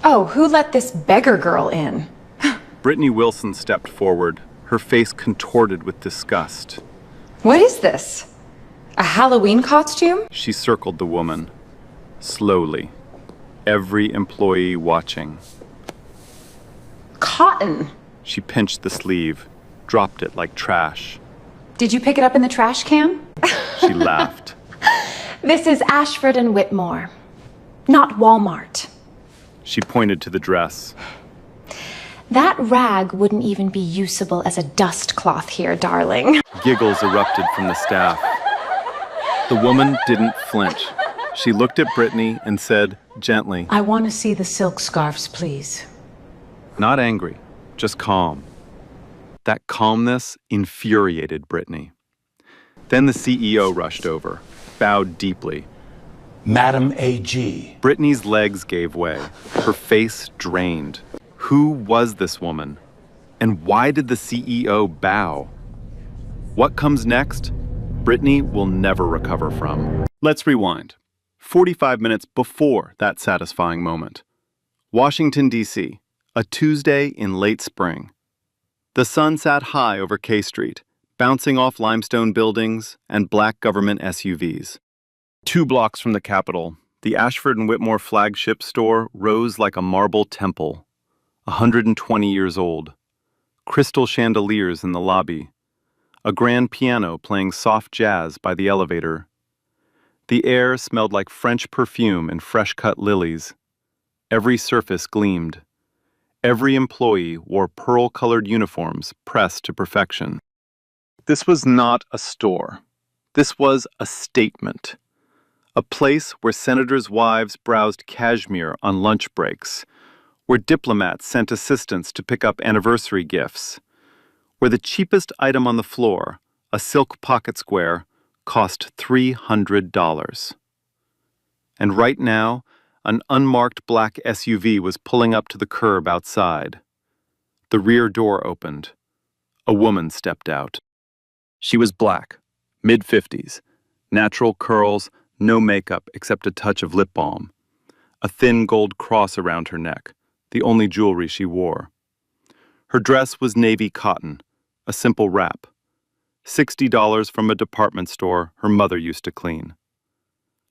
Oh, who let this beggar girl in? Brittany Wilson stepped forward, her face contorted with disgust. What is this? A Halloween costume? She circled the woman, slowly, every employee watching. Cotton. She pinched the sleeve, dropped it like trash. Did you pick it up in the trash can? She laughed. This is Ashford and Whitmore, not Walmart. She pointed to the dress. That rag wouldn't even be usable as a dust cloth here, darling. Giggles erupted from the staff. The woman didn't flinch. She looked at Brittany and said, gently, I want to see the silk scarves, please. not angry, just calm. That calmness infuriated Brittany. Then the CEO rushed over, bowed deeply. Madam A.G. Brittany's legs gave way, her face drained. Who was this woman? And why did the CEO bow? What comes next? Brittany will never recover from. Let's rewind. 45 minutes before that satisfying moment. Washington, D.C., a Tuesday in late spring. The sun sat high over K Street, bouncing off limestone buildings and black government SUVs. 2 blocks from the Capitol, the Ashford and Whitmore flagship store rose like a marble temple, 120 years old. Crystal chandeliers in the lobby, a grand piano playing soft jazz by the elevator. The air smelled like French perfume and fresh-cut lilies. Every surface gleamed. Every employee wore pearl-colored uniforms pressed to perfection. This was not a store. This was a statement. A place where senators' wives browsed cashmere on lunch breaks, where diplomats sent assistants to pick up anniversary gifts, where the cheapest item on the floor, a silk pocket square, cost $300. And right now, an unmarked black SUV was pulling up to the curb outside. The rear door opened. A woman stepped out. She was black, mid-50s, natural curls, no makeup except a touch of lip balm, a thin gold cross around her neck, the only jewelry she wore. Her dress was navy cotton, a simple wrap, $60 from a department store her mother used to clean.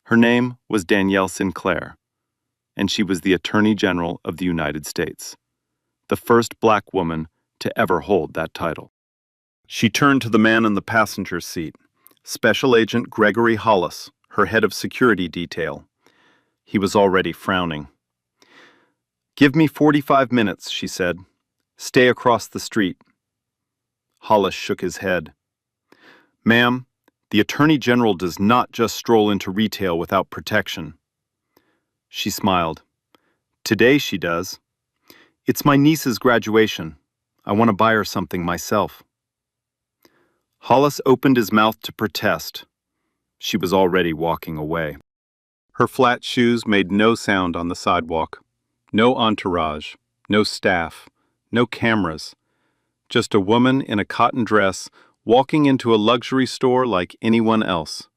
Her name was Danielle Sinclair, and she was the Attorney General of the United States, the first black woman to ever hold that title. She turned to the man in the passenger seat, Special Agent Gregory Hollis, her head of security detail. He was already frowning. "Give me 45 minutes," she said. "Stay across the street." Hollis shook his head. "Ma'am, the Attorney General does not just stroll into retail without protection." She smiled. "Today she does. It's my niece's graduation. I want to buy her something myself." Hollis opened his mouth to protest. She was already walking away. Her flat shoes made no sound on the sidewalk. No entourage, no staff, no cameras. Just a woman in a cotton dress walking into a luxury store like anyone else.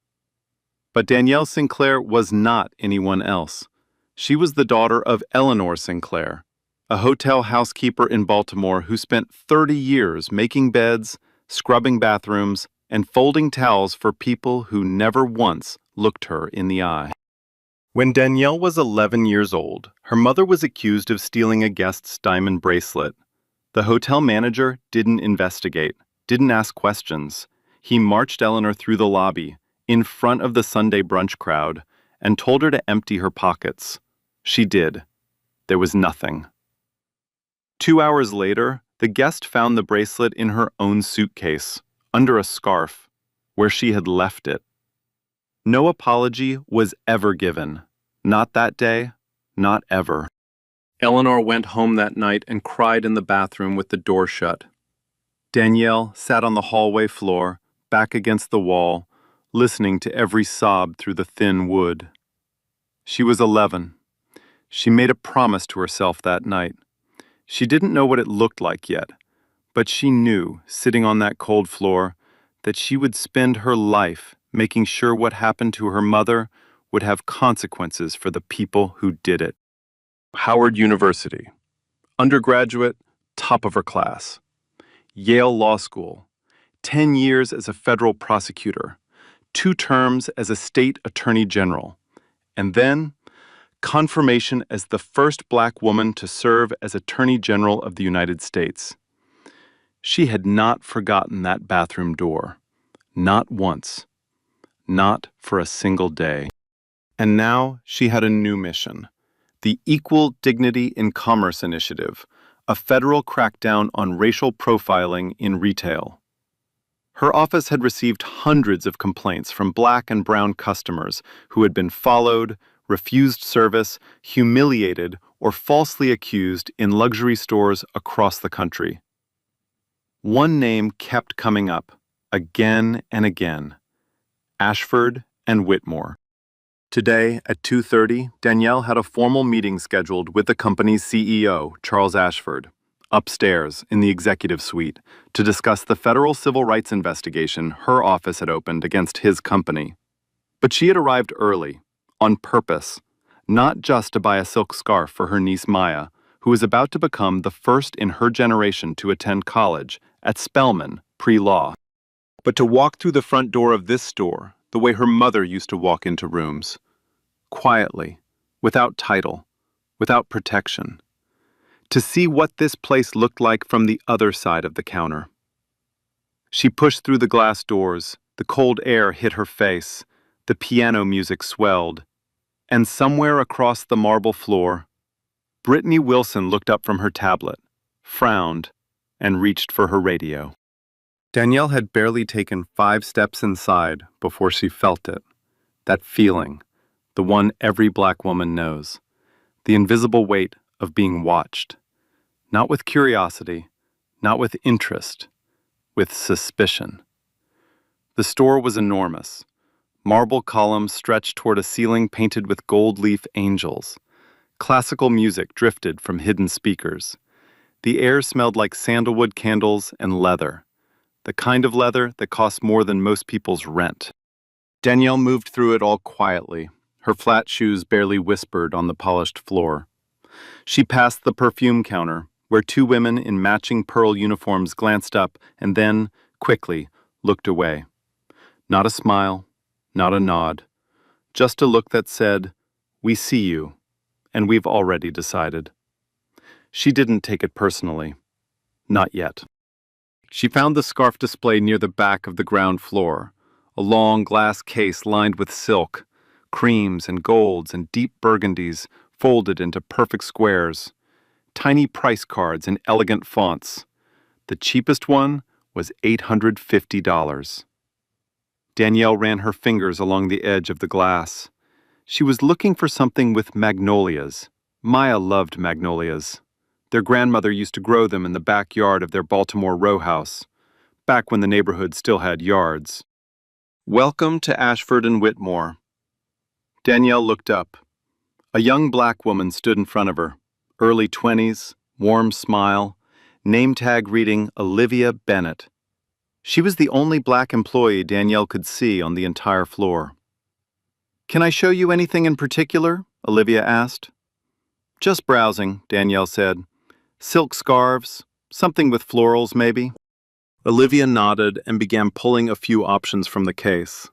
But Danielle Sinclair was not anyone else. She was the daughter of Eleanor Sinclair, a hotel housekeeper in Baltimore who spent 30 years making beds, scrubbing bathrooms, and folding towels for people who never once looked her in the eye. When Danielle was 11 years old, her mother was accused of stealing a guest's diamond bracelet. The hotel manager didn't investigate, didn't ask questions. He marched Eleanor through the lobby, in front of the Sunday brunch crowd, and told her to empty her pockets. She did. There was nothing. 2 hours later, the guest found the bracelet in her own suitcase, under a scarf, where she had left it. No apology was ever given. Not that day, not ever. Eleanor went home that night and cried in the bathroom with the door shut. Danielle sat on the hallway floor, back against the wall, listening to every sob through the thin wood. She was 11. She made a promise to herself that night. She didn't know what it looked like yet, but she knew, sitting on that cold floor, that she would spend her life making sure what happened to her mother would have consequences for the people who did it. Howard University. Undergraduate, top of her class. Yale Law School. 10 years as a federal prosecutor. 2 terms as a state attorney general. And then, confirmation as the first black woman to serve as Attorney General of the United States. She had not forgotten that bathroom door. Not once. Not for a single day. And now she had a new mission. The Equal Dignity in Commerce Initiative, a federal crackdown on racial profiling in retail. Her office had received hundreds of complaints from black and brown customers who had been followed, refused service, humiliated, or falsely accused in luxury stores across the country. One name kept coming up, again and again: Ashford and Whitmore. Today, at 2:30, Danielle had a formal meeting scheduled with the company's CEO, Charles Ashford, upstairs in the executive suite, to discuss the federal civil rights investigation her office had opened against his company. But she had arrived early, on purpose, not just to buy a silk scarf for her niece Maya, who was about to become the first in her generation to attend college at Spelman, pre-law, but to walk through the front door of this store the way her mother used to walk into rooms, quietly, without title, without protection, to see what this place looked like from the other side of the counter. She pushed through the glass doors, the cold air hit her face, the piano music swelled, and somewhere across the marble floor, Brittany Wilson looked up from her tablet, frowned, and reached for her radio. Danielle had barely taken 5 steps inside before she felt it, that feeling, the one every black woman knows, the invisible weight of being watched, not with curiosity, not with interest, with suspicion. The store was enormous. Marble columns stretched toward a ceiling painted with gold leaf angels. Classical music drifted from hidden speakers. The air smelled like sandalwood candles and leather, the kind of leather that costs more than most people's rent. Danielle moved through it all quietly. Her flat shoes barely whispered on the polished floor. She passed the perfume counter, where 2 women in matching pearl uniforms glanced up and then, quickly, looked away. Not a smile, not a nod, just a look that said, "We see you, and we've already decided." She didn't take it personally. Not yet. She found the scarf display near the back of the ground floor, a long glass case lined with silk, creams and golds and deep burgundies folded into perfect squares, tiny price cards in elegant fonts. The cheapest one was $850. Danielle ran her fingers along the edge of the glass. She was looking for something with magnolias. Maya loved magnolias. Their grandmother used to grow them in the backyard of their Baltimore row house, back when the neighborhood still had yards. "Welcome to Ashford and Whitmore." Danielle looked up. A young black woman stood in front of her, early 20s, warm smile, name tag reading Olivia Bennett. She was the only black employee Danielle could see on the entire floor. "Can I show you anything in particular?" Olivia asked. "Just browsing," Danielle said. "Silk scarves, something with florals, maybe?" Olivia nodded and began pulling a few options from the case.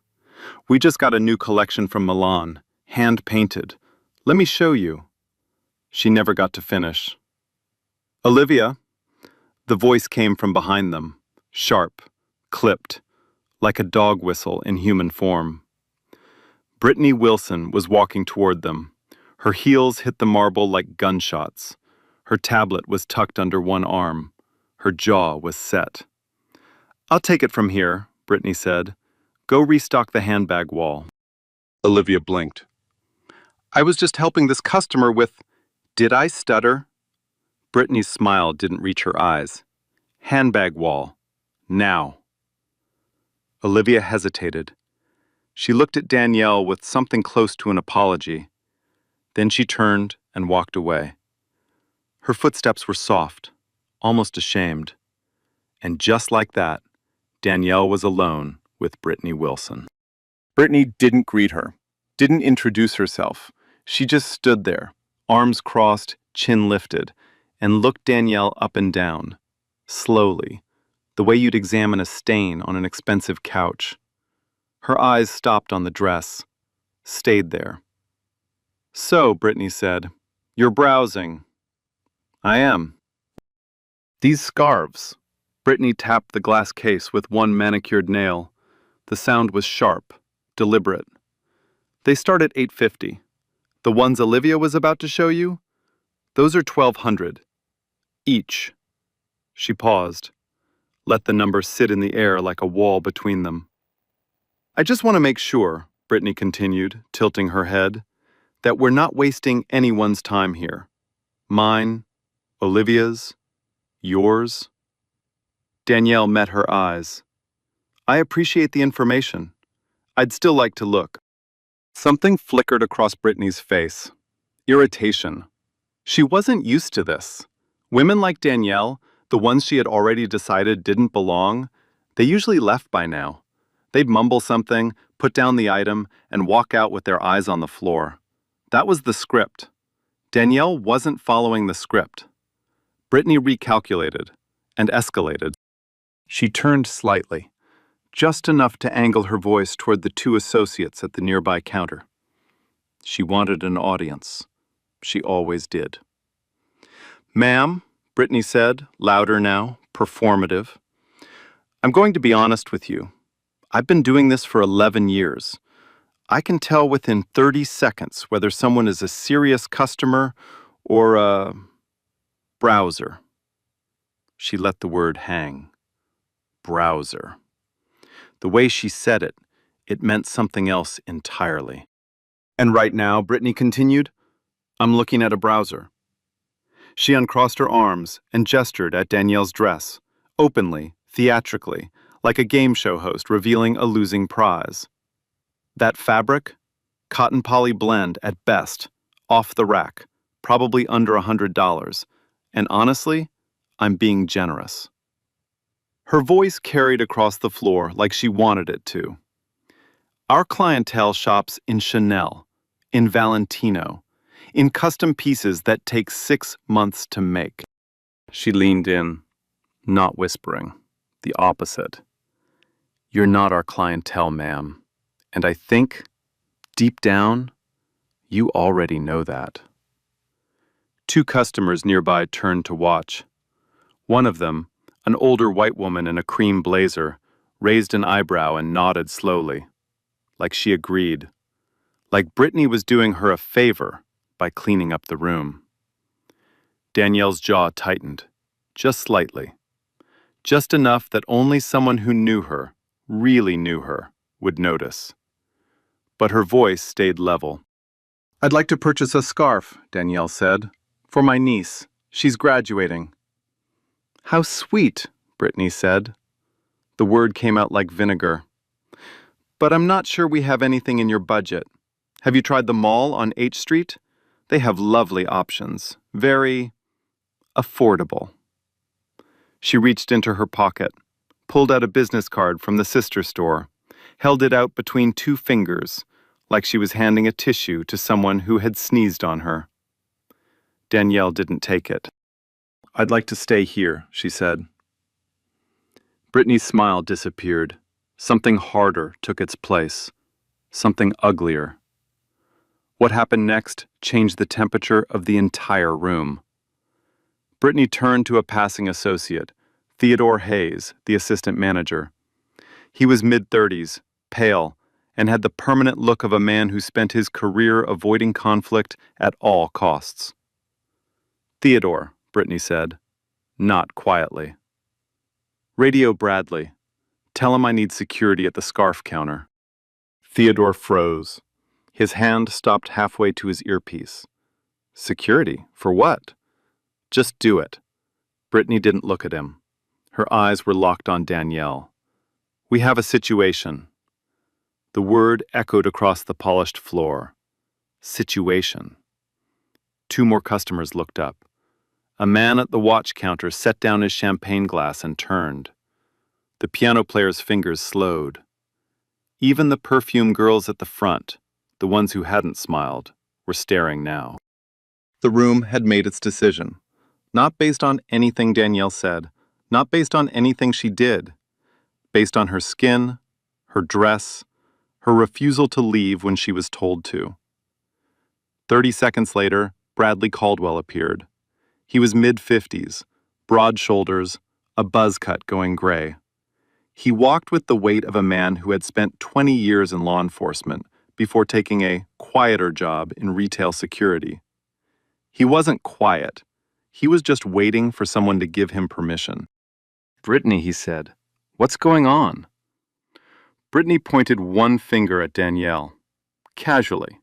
"We just got a new collection from Milan, hand-painted. Let me show you." She never got to finish. "Olivia." The voice came from behind them, sharp, clipped, like a dog whistle in human form. Brittany Wilson was walking toward them. Her heels hit the marble like gunshots. Her tablet was tucked under one arm. Her jaw was set. "I'll take it from here," Brittany said. "Go restock the handbag wall." Olivia blinked. "I was just helping this customer with—" "Did I stutter?" Brittany's smile didn't reach her eyes. "Handbag wall. Now." Olivia hesitated. She looked at Danielle with something close to an apology. Then she turned and walked away. Her footsteps were soft, almost ashamed. And just like that, Danielle was alone with Brittany Wilson. Brittany didn't greet her, didn't introduce herself. She just stood there, arms crossed, chin lifted, and looked Danielle up and down, slowly, the way you'd examine a stain on an expensive couch. Her eyes stopped on the dress, stayed there. "So," Brittany said, "you're browsing." "I am." "These scarves." Brittany tapped the glass case with one manicured nail. The sound was sharp, deliberate. "They start at $850. The ones Olivia was about to show you? Those are $1,200. Each." She paused, let the number sit in the air like a wall between them. "I just want to make sure," Brittany continued, tilting her head, "that we're not wasting anyone's time here. Mine, Olivia's, yours." Danielle met her eyes. "I appreciate the information. I'd still like to look." Something flickered across Brittany's face. Irritation. She wasn't used to this. Women like Danielle, the ones she had already decided didn't belong, they usually left by now. They'd mumble something, put down the item, and walk out with their eyes on the floor. That was the script. Danielle wasn't following the script. Brittany recalculated and escalated. She turned slightly, just enough to angle her voice toward the two associates at the nearby counter. She wanted an audience. She always did. "Ma'am," Brittany said, louder now, performative, "I'm going to be honest with you. I've been doing this for 11 years. I can tell within 30 seconds whether someone is a serious customer or a browser." She let the word hang. Browser. The way she said it, it meant something else entirely. "And right now," Brittany continued, "I'm looking at a browser." She uncrossed her arms and gestured at Danielle's dress, openly, theatrically, like a game show host revealing a losing prize. That fabric, cotton poly blend at best, off the rack, probably under $100, and honestly, I'm being generous. Her voice carried across the floor like she wanted it to. "Our clientele shops in Chanel, in Valentino, in custom pieces that take 6 months to make." She leaned in, not whispering, the opposite. "You're not our clientele, ma'am. And I think, deep down, you already know that." Two customers nearby turned to watch. One of them, an older white woman in a cream blazer, raised an eyebrow and nodded slowly, like she agreed, like Brittany was doing her a favor by cleaning up the room. Danielle's jaw tightened, just slightly, just enough that only someone who knew her, really knew her, would notice. But her voice stayed level. "I'd like to purchase a scarf," Danielle said, "for my niece. She's graduating." "How sweet," Brittany said. The word came out like vinegar. "But I'm not sure we have anything in your budget. Have you tried the mall on H Street? They have lovely options. Very affordable." She reached into her pocket, pulled out a business card from the sister store, held it out between two fingers, like she was handing a tissue to someone who had sneezed on her. Danielle didn't take it. "I'd like to stay here," she said. Brittany's smile disappeared. Something harder took its place. Something uglier. What happened next changed the temperature of the entire room. Brittany turned to a passing associate, Theodore Hayes, the assistant manager. He was mid-30s, pale, and had the permanent look of a man who spent his career avoiding conflict at all costs. "Theodore," Brittany said, not quietly. "Radio Bradley. Tell him I need security at the scarf counter." Theodore froze. His hand stopped halfway to his earpiece. "Security? For what?" "Just do it." Brittany didn't look at him. Her eyes were locked on Danielle. "We have a situation." The word echoed across the polished floor. Situation. Two more customers looked up. A man at the watch counter set down his champagne glass and turned. The piano player's fingers slowed. Even the perfume girls at the front, the ones who hadn't smiled, were staring now. The room had made its decision, not based on anything Danielle said, not based on anything she did, based on her skin, her dress, her refusal to leave when she was told to. 30 seconds later, Bradley Caldwell appeared. He was mid-50s, broad shoulders, a buzz cut going gray. He walked with the weight of a man who had spent 20 years in law enforcement before taking a quieter job in retail security. He wasn't quiet. He was just waiting for someone to give him permission. "Brittany," he said, "what's going on?" Brittany pointed one finger at Danielle, casually,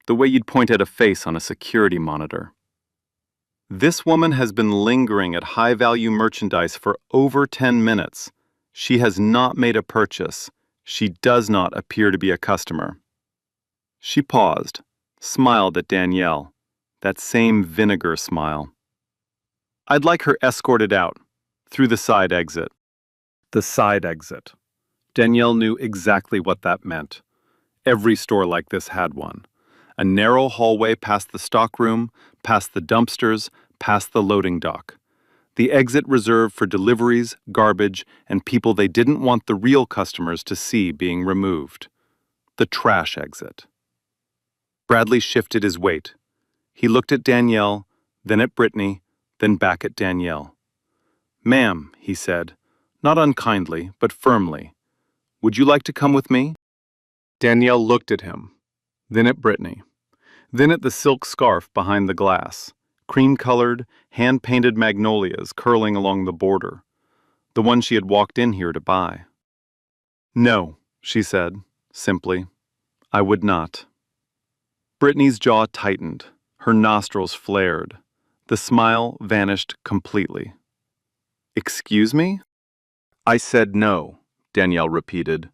the way you'd point at a face on a security monitor. "This woman has been lingering at high-value merchandise for over 10 minutes. She has not made a purchase. She does not appear to be a customer." She paused, smiled at Danielle, that same vinegar smile. "I'd like her escorted out, through the side exit." The side exit. Danielle knew exactly what that meant. Every store like this had one. A narrow hallway past the stockroom, past the dumpsters, past the loading dock. The exit reserved for deliveries, garbage, and people they didn't want the real customers to see being removed. The trash exit. Bradley shifted his weight. He looked at Danielle, then at Brittany, then back at Danielle. "Ma'am," he said, not unkindly, but firmly, "would you like to come with me?" Danielle looked at him, then at Brittany, then at the silk scarf behind the glass, cream-colored, hand-painted magnolias curling along the border, the one she had walked in here to buy. "No," she said, simply, "I would not." Brittany's jaw tightened, her nostrils flared. The smile vanished completely. "Excuse me?" "I said no," Danielle repeated.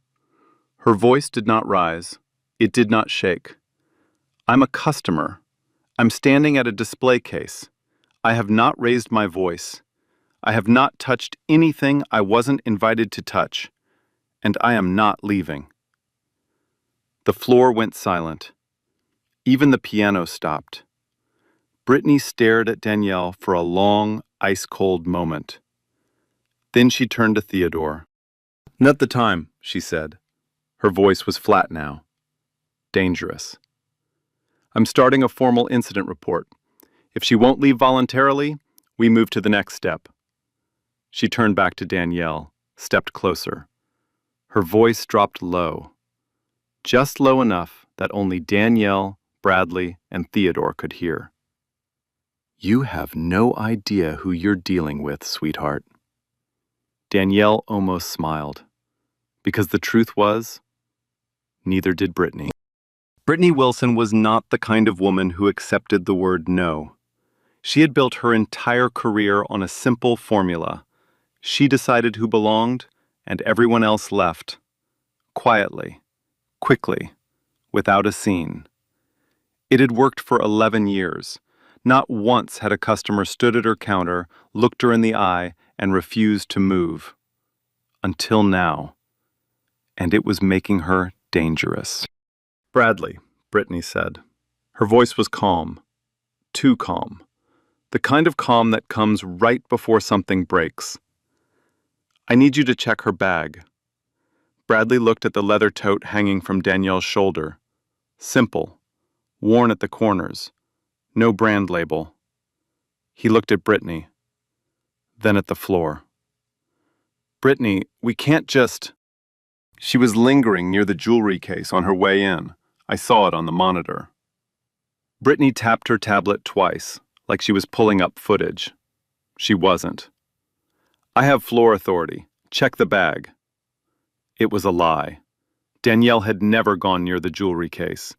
Her voice did not rise. It did not shake. "I'm a customer. I'm standing at a display case. I have not raised my voice. I have not touched anything I wasn't invited to touch. And I am not leaving." The floor went silent. Even the piano stopped. Brittany stared at Danielle for a long, ice-cold moment. Then she turned to Theodore. "Not the time," she said. Her voice was flat now. "Dangerous. I'm starting a formal incident report. If she won't leave voluntarily, we move to the next step." She turned back to Danielle, stepped closer. Her voice dropped low, just low enough that only Danielle, Bradley, and Theodore could hear. "You have no idea who you're dealing with, sweetheart." Danielle almost smiled, because the truth was, neither did Brittany. Brittany Wilson was not the kind of woman who accepted the word no. She had built her entire career on a simple formula. She decided who belonged, and everyone else left. Quietly, quickly, without a scene. It had worked for 11 years. Not once had a customer stood at her counter, looked her in the eye, and refused to move. Until now. And it was making her dangerous. "Bradley," Brittany said. Her voice was calm. Too calm. The kind of calm that comes right before something breaks. "I need you to check her bag." Bradley looked at the leather tote hanging from Danielle's shoulder. Simple. Worn at the corners. No brand label. He looked at Brittany. Then at the floor. "Brittany, we can't just..." She was lingering near the jewelry case on her way in. I saw it on the monitor. Brittany tapped her tablet twice, like she was pulling up footage. She wasn't. "I have floor authority. Check the bag." It was a lie. Danielle had never gone near the jewelry case.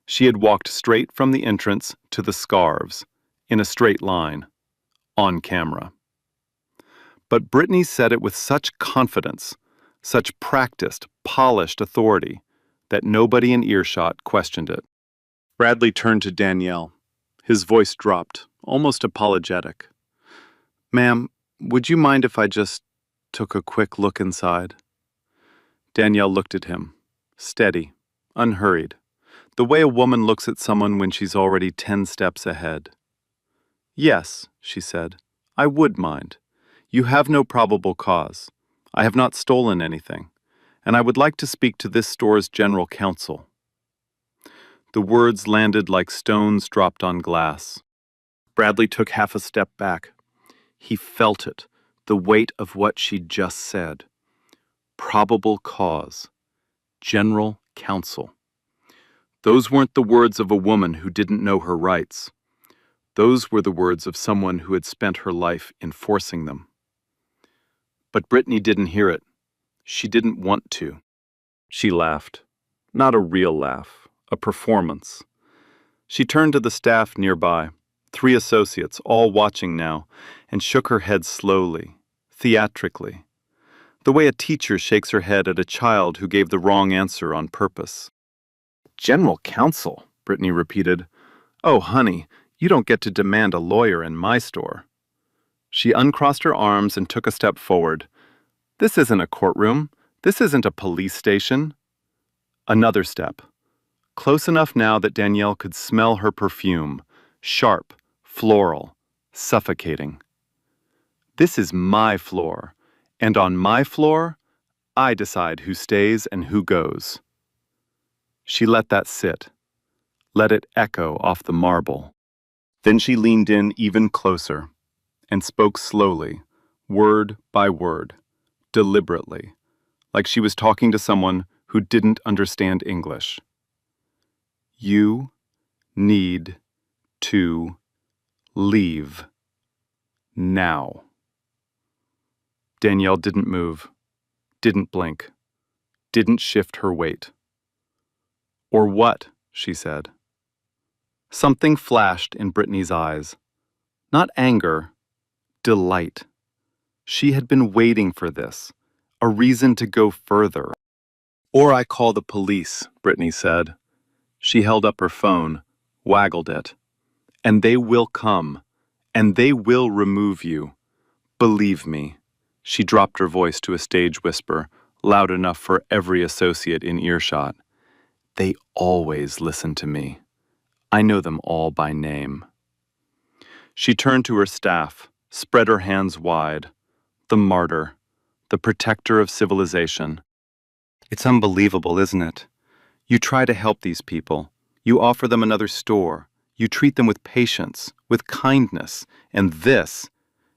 She had walked straight from the entrance to the scarves, in a straight line, on camera. But Brittany said it with such confidence, such practiced, polished authority, that nobody in earshot questioned it. Bradley turned to Danielle. His voice dropped, almost apologetic. "Ma'am, would you mind if I just took a quick look inside?" Danielle looked at him, steady, unhurried, the way a woman looks at someone when she's already 10 steps ahead. Yes, she said, I would mind. You have no probable cause. I have not stolen anything, and I would like to speak to this store's general counsel. The words landed like stones dropped on glass. Bradley took half a step back. He felt it, the weight of what she'd just said. Probable cause. General counsel. Those weren't the words of a woman who didn't know her rights. Those were the words of someone who had spent her life enforcing them. But Brittany didn't hear it. She didn't want to. She laughed. Not a real laugh, a performance. She turned to the staff nearby, 3 associates, all watching now, and shook her head slowly, theatrically, the way a teacher shakes her head at a child who gave the wrong answer on purpose. General counsel, Brittany repeated. Oh, honey, you don't get to demand a lawyer in my store. She uncrossed her arms and took a step forward. This isn't a courtroom. This isn't a police station. Another step. Close enough now that Danielle could smell her perfume. Sharp, floral, suffocating. This is my floor, and on my floor, I decide who stays and who goes. She let that sit. Let it echo off the marble. Then she leaned in even closer and spoke slowly, word by word, deliberately, like she was talking to someone who didn't understand English. You need to leave now. Danielle didn't move, didn't blink, didn't shift her weight. Or what? She said. Something flashed in Brittany's eyes. Not anger, delight. She had been waiting for this, a reason to go further. Or I call the police, Brittany said. She held up her phone, waggled it. And they will come, and they will remove you. Believe me. She dropped her voice to a stage whisper, loud enough for every associate in earshot. They always listen to me. I know them all by name. She turned to her staff, spread her hands wide. The martyr, the protector of civilization. It's unbelievable, isn't it? You try to help these people. You offer them another store. You treat them with patience, with kindness. And this,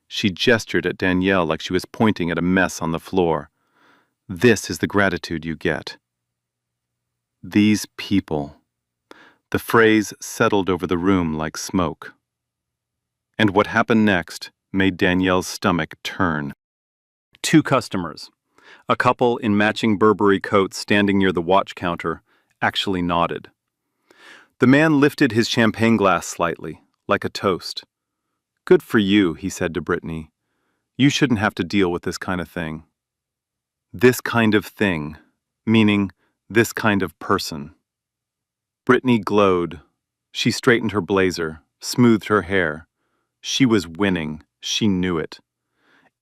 she gestured at Danielle like she was pointing at a mess on the floor. This is the gratitude you get. These people. The phrase settled over the room like smoke. And what happened next made Danielle's stomach turn. 2 customers, a couple in matching Burberry coats standing near the watch counter, actually nodded. The man lifted his champagne glass slightly, like a toast. Good for you, he said to Brittany. You shouldn't have to deal with this kind of thing. This kind of thing, meaning this kind of person. Brittany glowed. She straightened her blazer, smoothed her hair. She was winning. She knew it.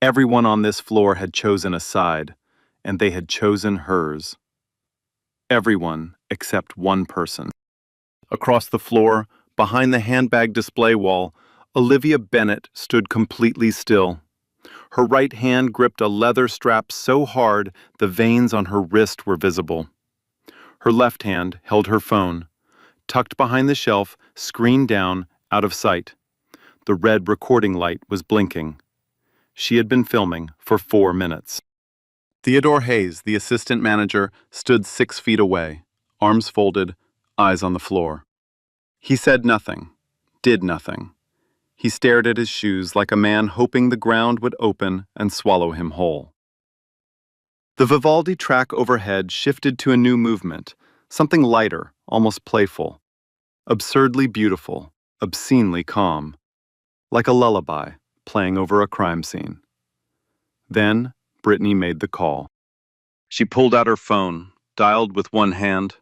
Everyone on this floor had chosen a side, and they had chosen hers. Everyone except one person. Across the floor, behind the handbag display wall, Olivia Bennett stood completely still. Her right hand gripped a leather strap so hard the veins on her wrist were visible. Her left hand held her phone, tucked behind the shelf, screen down, out of sight. The red recording light was blinking. She had been filming for 4 minutes. Theodore Hayes, the assistant manager, stood 6 feet away, arms folded, eyes on the floor. He said nothing, did nothing. He stared at his shoes like a man hoping the ground would open and swallow him whole. The Vivaldi track overhead shifted to a new movement, something lighter, almost playful. Absurdly beautiful, obscenely calm. Like a lullaby playing over a crime scene. Then Brittany made the call. She pulled out her phone, dialed with one hand,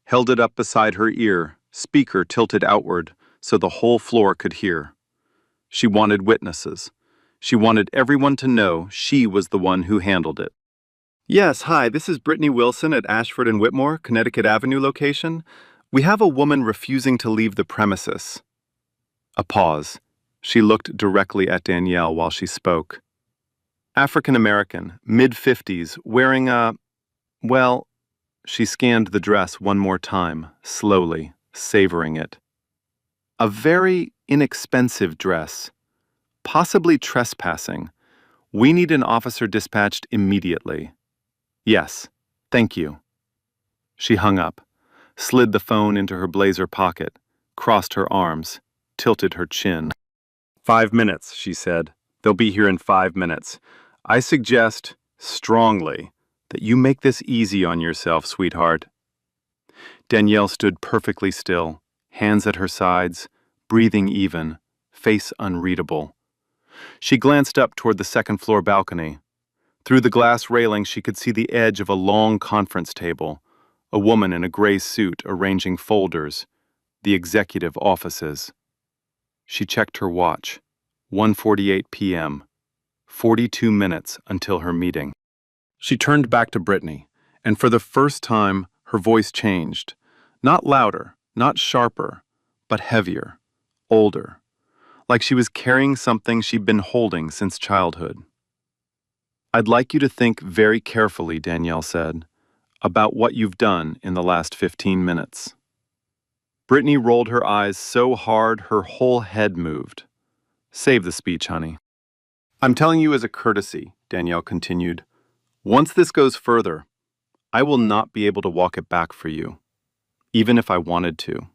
held it up beside her ear, speaker tilted outward so the whole floor could hear. She wanted witnesses. She wanted everyone to know she was the one who handled it. Yes, hi, this is Brittany Wilson at Ashford and Whitmore, Connecticut Avenue location. We have a woman refusing to leave the premises. A pause. She looked directly at Danielle while she spoke. African American, mid-50s, wearing well, she scanned the dress one more time, slowly, savoring it. A very inexpensive dress, possibly trespassing. We need an officer dispatched immediately. Yes, thank you. She hung up, slid the phone into her blazer pocket, crossed her arms, tilted her chin. 5 minutes, she said. They'll be here in 5 minutes. I suggest, strongly, that you make this easy on yourself, sweetheart. Danielle stood perfectly still, hands at her sides, breathing even, face unreadable. She glanced up toward the second-floor balcony. Through the glass railing, she could see the edge of a long conference table, a woman in a gray suit arranging folders, the executive offices. She checked her watch. 1:48 p.m. 42 minutes until her meeting. She turned back to Brittany, and for the first time, her voice changed. Not louder, not sharper, but heavier, older, like she was carrying something she'd been holding since childhood. I'd like you to think very carefully, Danielle said, about what you've done in the last 15 minutes. Brittany rolled her eyes so hard her whole head moved. Save the speech, honey. I'm telling you as a courtesy, Danielle continued. Once this goes further, I will not be able to walk it back for you, even if I wanted to.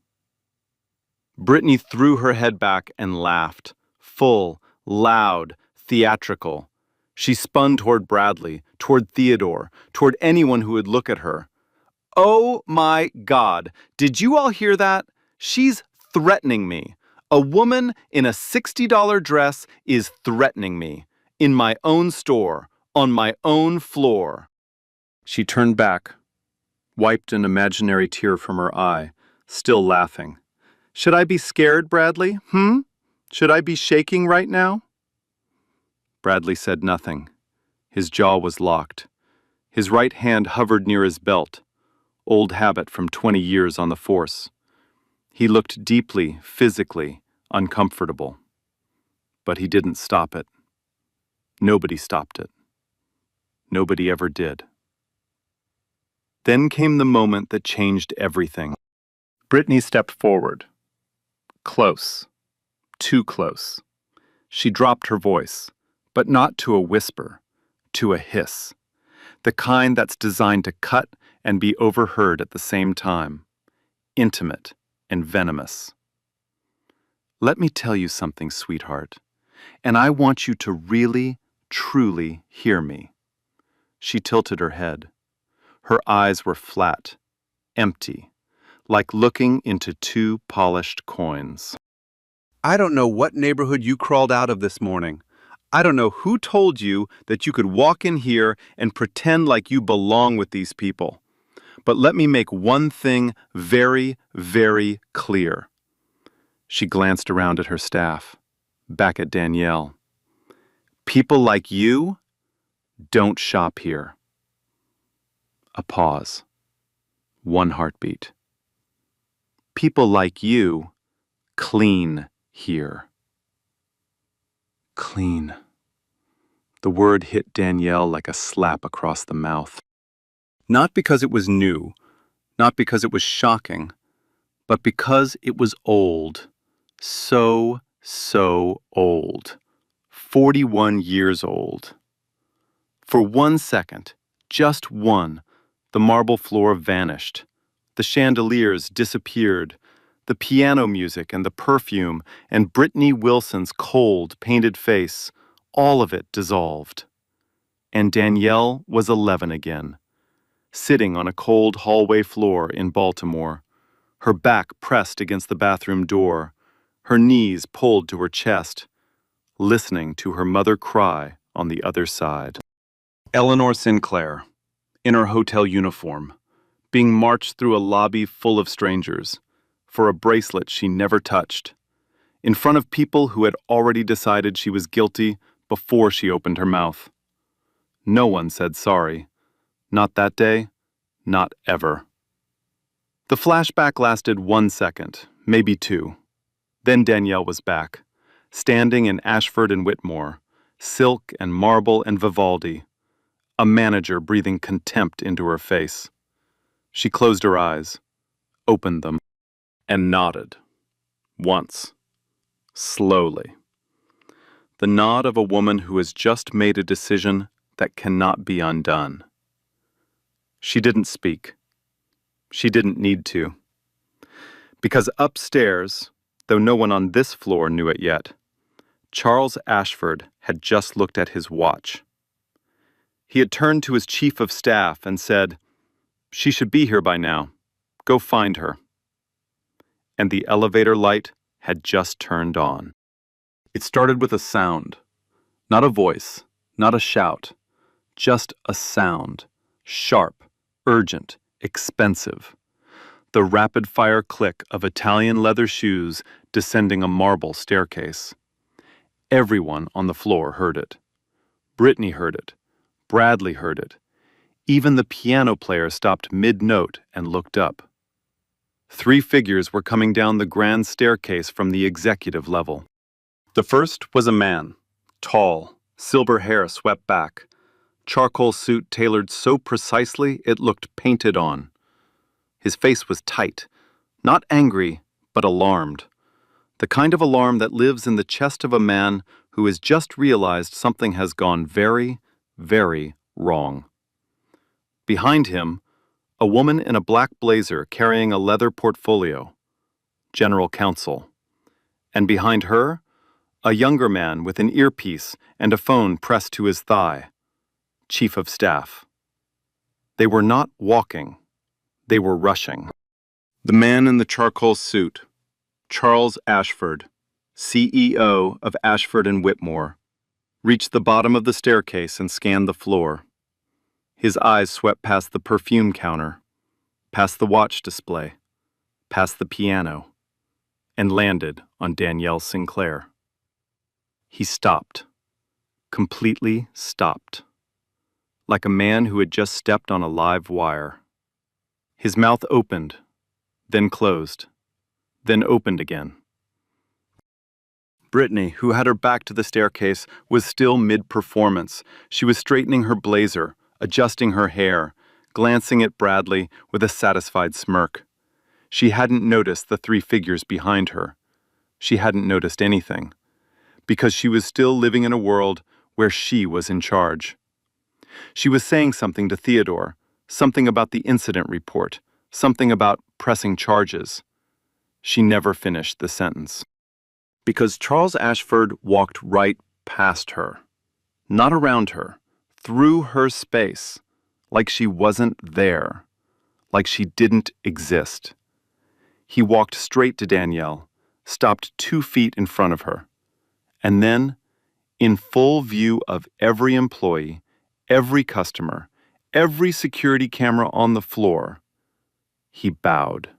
Brittany threw her head back and laughed, full, loud, theatrical. She spun toward Bradley, toward Theodore, toward anyone who would look at her. Oh my God, did you all hear that? She's threatening me. A woman in a $60 dress is threatening me. In my own store, on my own floor. She turned back, wiped an imaginary tear from her eye, still laughing. Should I be scared, Bradley? Should I be shaking right now? Bradley said nothing. His jaw was locked. His right hand hovered near his belt, old habit from 20 years on the force. He looked deeply, physically, uncomfortable. But he didn't stop it. Nobody stopped it. Nobody ever did. Then came the moment that changed everything. Brittany stepped forward. Close. Too close. She dropped her voice, but not to a whisper, to a hiss. The kind that's designed to cut and be overheard at the same time. Intimate and venomous. Let me tell you something, sweetheart, and I want you to really, truly hear me. She tilted her head. Her eyes were flat, empty, like looking into two polished coins. I don't know what neighborhood you crawled out of this morning. I don't know who told you that you could walk in here and pretend like you belong with these people. But let me make one thing very, very clear. She glanced around at her staff, back at Danielle. People like you don't shop here. A pause. One heartbeat. People like you clean here. Clean. The word hit Danielle like a slap across the mouth. Not because it was new, not because it was shocking, but because it was old. So old. 41 years old. For 1 second, just one, the marble floor vanished. The chandeliers disappeared. The piano music and the perfume and Brittany Wilson's cold, painted face, all of it dissolved. And Danielle was 11 again, sitting on a cold hallway floor in Baltimore, her back pressed against the bathroom door, her knees pulled to her chest, listening to her mother cry on the other side. Eleanor Sinclair, in her hotel uniform, being marched through a lobby full of strangers, for a bracelet she never touched, in front of people who had already decided she was guilty before she opened her mouth. No one said sorry. Not that day, not ever. The flashback lasted 1 second, maybe 2. Then Danielle was back, standing in Ashford and Whitmore, silk and marble and Vivaldi, a manager breathing contempt into her face. She closed her eyes, opened them, and nodded. Once. Slowly. The nod of a woman who has just made a decision that cannot be undone. She didn't speak. She didn't need to. Because upstairs, though no one on this floor knew it yet, Charles Ashford had just looked at his watch. He had turned to his chief of staff and said, "She should be here by now. Go find her." And the elevator light had just turned on. It started with a sound, not a voice, not a shout, just a sound, sharp, urgent, expensive. The rapid-fire click of Italian leather shoes descending a marble staircase. Everyone on the floor heard it. Brittany heard it. Bradley heard it. Even the piano player stopped mid-note and looked up. 3 figures were coming down the grand staircase from the executive level. The first was a man, tall, silver hair swept back, charcoal suit tailored so precisely it looked painted on. His face was tight, not angry, but alarmed. The kind of alarm that lives in the chest of a man who has just realized something has gone very, very wrong. Behind him, a woman in a black blazer carrying a leather portfolio, General Counsel. And behind her, a younger man with an earpiece and a phone pressed to his thigh, Chief of Staff. They were not walking. They were rushing. The man in the charcoal suit, Charles Ashford, CEO of Ashford and Whitmore, reached the bottom of the staircase and scanned the floor. His eyes swept past the perfume counter, past the watch display, past the piano, and landed on Danielle Sinclair. He stopped, completely stopped, like a man who had just stepped on a live wire. His mouth opened, then closed, then opened again. Brittany, who had her back to the staircase, was still mid-performance. She was straightening her blazer, adjusting her hair, glancing at Bradley with a satisfied smirk. She hadn't noticed the 3 figures behind her. She hadn't noticed anything, because she was still living in a world where she was in charge. She was saying something to Theodore, something about the incident report, something about pressing charges. She never finished the sentence. Because Charles Ashford walked right past her, not around her, through her space, like she wasn't there, like she didn't exist. He walked straight to Danielle, stopped 2 feet in front of her, and then, in full view of every employee, every customer, every security camera on the floor, he bowed.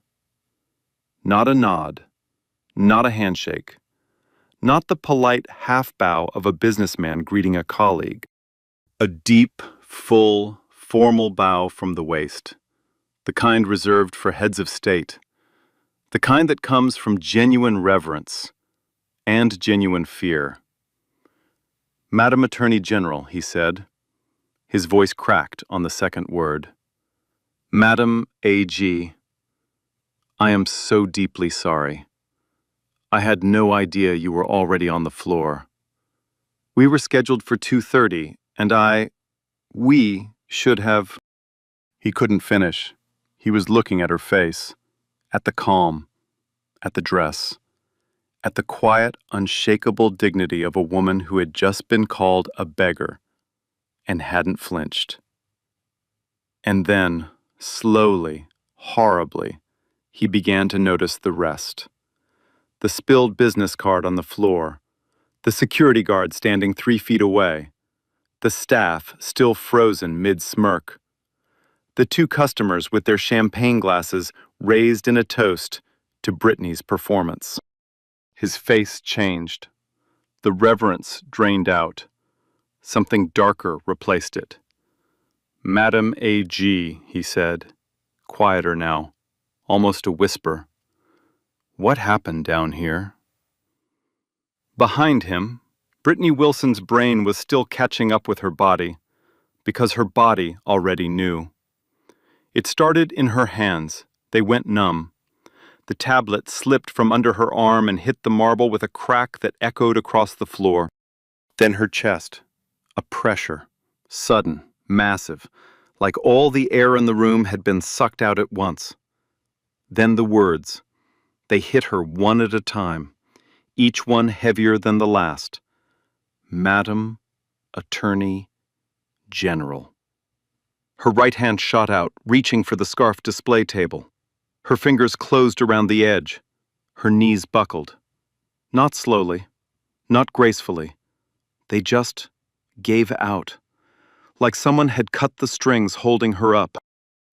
Not a nod, not a handshake, not the polite half-bow of a businessman greeting a colleague. A deep, full, formal bow from the waist, the kind reserved for heads of state, the kind that comes from genuine reverence and genuine fear. "Madam Attorney General," he said. His voice cracked on the second word. "Madam A.G., I am so deeply sorry. I had no idea you were already on the floor. We were scheduled for 2:30, and we should have..." He couldn't finish. He was looking at her face, at the calm, at the dress, at the quiet, unshakable dignity of a woman who had just been called a beggar and hadn't flinched. And then, slowly, horribly, he began to notice the rest. The spilled business card on the floor, the security guard standing 3 feet away, the staff still frozen mid-smirk, the 2 customers with their champagne glasses raised in a toast to Brittany's performance. His face changed. The reverence drained out. Something darker replaced it. "Madam A.G.," he said, quieter now, almost a whisper. "What happened down here?" Behind him, Brittany Wilson's brain was still catching up with her body, because her body already knew. It started in her hands. They went numb. The tablet slipped from under her arm and hit the marble with a crack that echoed across the floor. Then her chest. A pressure. Sudden, massive, like all the air in the room had been sucked out at once. Then the words. They hit her one at a time, each one heavier than the last. Madam Attorney General. Her right hand shot out, reaching for the scarf display table. Her fingers closed around the edge. Her knees buckled. Not slowly, not gracefully. They just gave out, like someone had cut the strings holding her up.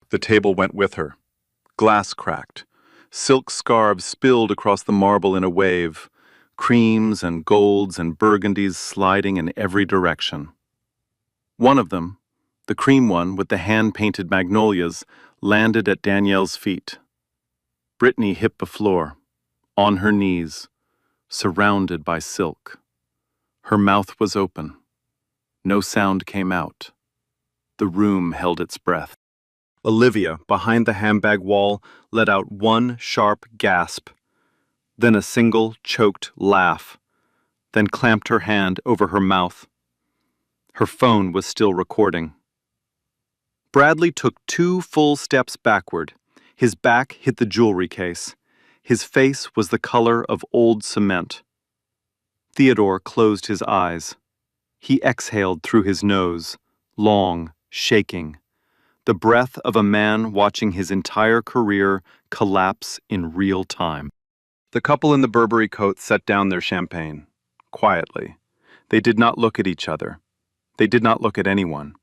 The table went with her. Glass cracked. Silk scarves spilled across the marble in a wave. Creams and golds and burgundies sliding in every direction. One of them, the cream one with the hand-painted magnolias, landed at Danielle's feet. Brittany hit the floor, on her knees, surrounded by silk. Her mouth was open. No sound came out. The room held its breath. Olivia, behind the handbag wall, let out one sharp gasp, then a single choked laugh, then clamped her hand over her mouth. Her phone was still recording. Bradley took 2 full steps backward. His back hit the jewelry case. His face was the color of old cement. Theodore closed his eyes. He exhaled through his nose, long, shaking, the breath of a man watching his entire career collapse in real time. The couple in the Burberry coat set down their champagne, quietly. They did not look at each other. They did not look at anyone.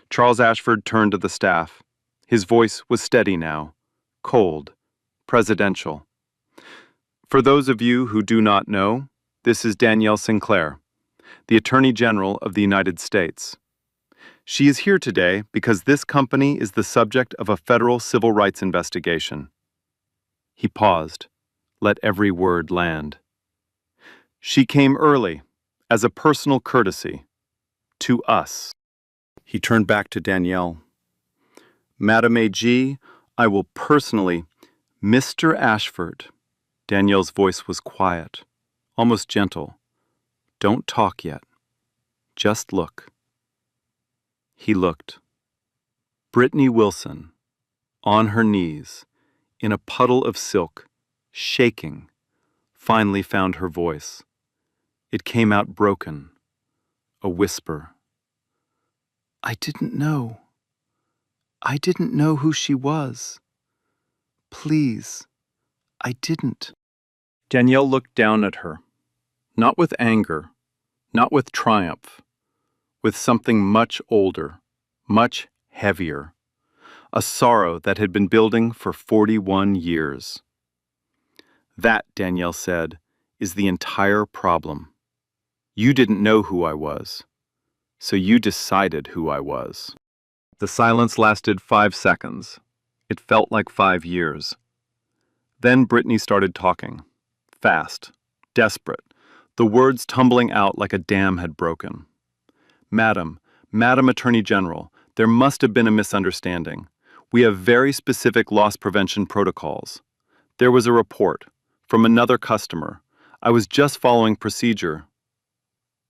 Charles Ashford turned to the staff. His voice was steady now, cold, presidential. For those of you who do not know, this is Danielle Sinclair, the Attorney General of the United States. She is here today because this company is the subject of a federal civil rights investigation. He paused, let every word land. She came early, as a personal courtesy, to us. He turned back to Danielle. Madam AG, I will personally, Mr. Ashford. Danielle's voice was quiet, almost gentle. Don't talk yet. Just look. He looked. Brittany Wilson, on her knees, in a puddle of silk, shaking, finally found her voice. It came out broken, a whisper. I didn't know. I didn't know who she was. Please, I didn't. Danielle looked down at her, not with anger, not with triumph, with something much older, much heavier, a sorrow that had been building for 41 years. That, Danielle said, is the entire problem. You didn't know who I was, so you decided who I was. The silence lasted 5 seconds. It felt like 5 years. Then Brittany started talking, fast, desperate, the words tumbling out like a dam had broken. Madam Attorney General, there must have been a misunderstanding. We have very specific loss prevention protocols. There was a report from another customer. I was just following procedure.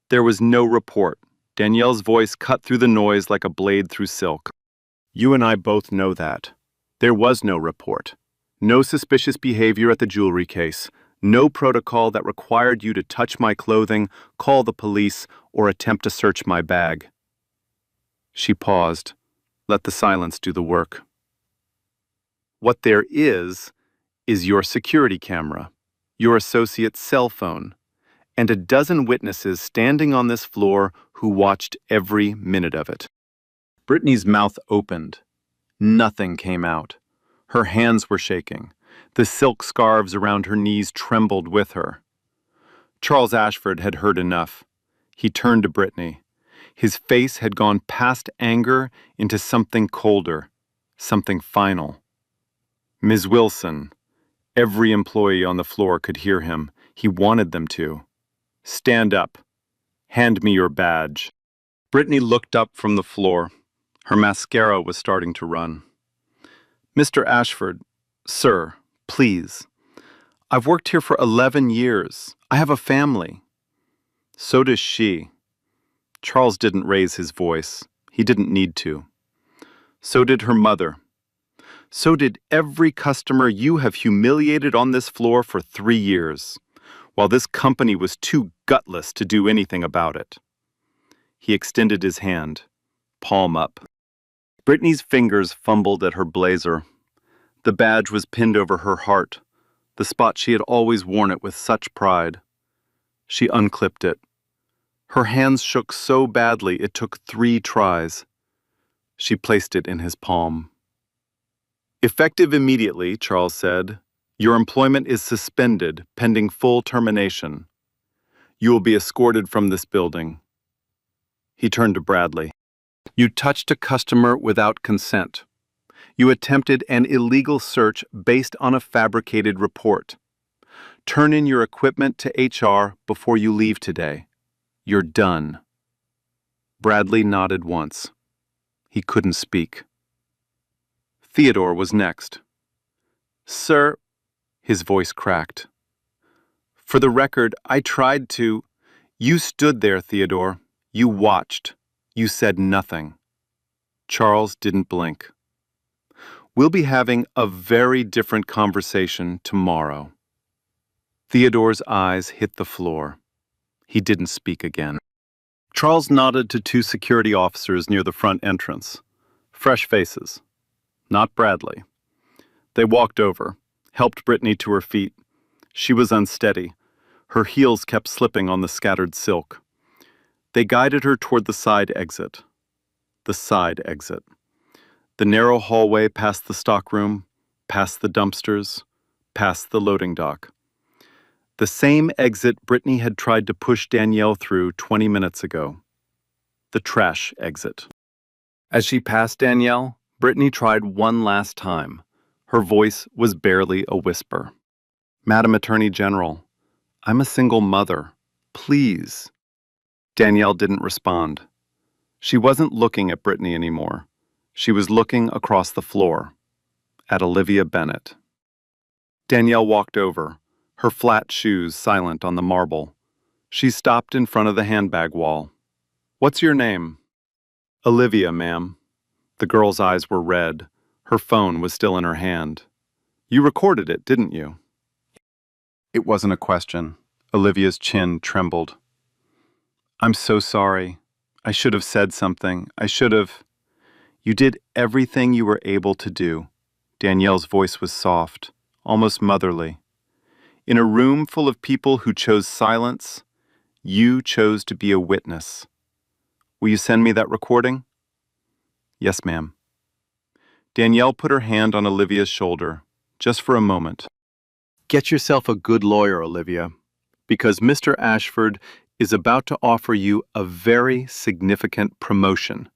There was no report. Danielle's voice cut through the noise like a blade through silk. You and I both know that. There was no report. No suspicious behavior at the jewelry case. No protocol that required you to touch my clothing, call the police, or attempt to search my bag. She paused. Let the silence do the work. What there is your security camera, your associate's cell phone, and a dozen witnesses standing on this floor who watched every minute of it. Brittany's mouth opened. Nothing came out. Her hands were shaking. The silk scarves around her knees trembled with her. Charles Ashford had heard enough. He turned to Brittany. His face had gone past anger into something colder, something final. Ms. Wilson, every employee on the floor could hear him. He wanted them to. Stand up. Hand me your badge. Brittany looked up from the floor. Her mascara was starting to run. Mr. Ashford, sir, please. I've worked here for 11 years. I have a family. So does she. Charles didn't raise his voice. He didn't need to. So did her mother. So did every customer you have humiliated on this floor for 3 years, while this company was too gutless to do anything about it. He extended his hand, palm up. Brittany's fingers fumbled at her blazer. The badge was pinned over her heart, the spot she had always worn it with such pride. She unclipped it. Her hands shook so badly it took 3 tries. She placed it in his palm. Effective immediately, Charles said, your employment is suspended pending full termination. You will be escorted from this building. He turned to Bradley. You touched a customer without consent. You attempted an illegal search based on a fabricated report. Turn in your equipment to HR before you leave today. You're done. Bradley nodded once. He couldn't speak. Theodore was next. Sir, his voice cracked. For the record, I tried to. You stood there, Theodore. You watched. You said nothing. Charles didn't blink. We'll be having a very different conversation tomorrow. Theodore's eyes hit the floor. He didn't speak again. Charles nodded to 2 security officers near the front entrance. Fresh faces. Not Bradley. They walked over, helped Brittany to her feet. She was unsteady. Her heels kept slipping on the scattered silk. They guided her toward the side exit. The side exit. The narrow hallway past the stockroom, past the dumpsters, past the loading dock. The same exit Brittany had tried to push Danielle through 20 minutes ago. The trash exit. As she passed Danielle, Brittany tried one last time. Her voice was barely a whisper. Madam Attorney General, I'm a single mother. Please. Danielle didn't respond. She wasn't looking at Brittany anymore. She was looking across the floor, at Olivia Bennett. Danielle walked over, her flat shoes silent on the marble. She stopped in front of the handbag wall. What's your name? Olivia, ma'am. The girl's eyes were red. Her phone was still in her hand. You recorded it, didn't you? It wasn't a question. Olivia's chin trembled. I'm so sorry. I should have said something. I should have. You did everything you were able to do. Danielle's voice was soft, almost motherly. In a room full of people who chose silence, you chose to be a witness. Will you send me that recording? Yes, ma'am. Danielle put her hand on Olivia's shoulder, just for a moment. Get yourself a good lawyer, Olivia, because Mr. Ashford is about to offer you a very significant promotion,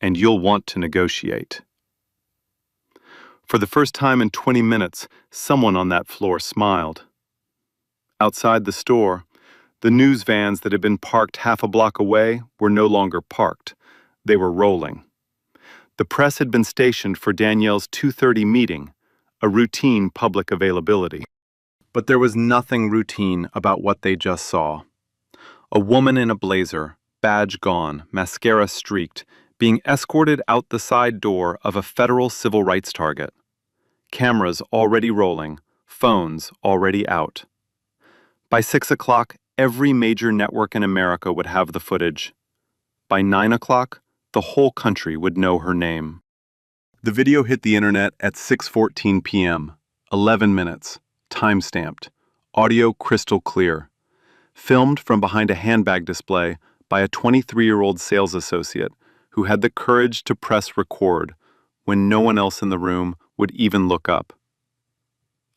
and you'll want to negotiate. For the first time in 20 minutes, someone on that floor smiled. Outside the store, the news vans that had been parked half a block away were no longer parked. They were rolling. The press had been stationed for Danielle's 2:30 meeting, a routine public availability. But there was nothing routine about what they just saw. A woman in a blazer, badge gone, mascara streaked, being escorted out the side door of a federal civil rights target. Cameras already rolling, phones already out. By 6 o'clock, every major network in America would have the footage. By 9 o'clock, the whole country would know her name. The video hit the internet at 6:14 p.m., 11 minutes, time-stamped, audio crystal clear. Filmed from behind a handbag display by a 23-year-old sales associate who had the courage to press record when no one else in the room would even look up.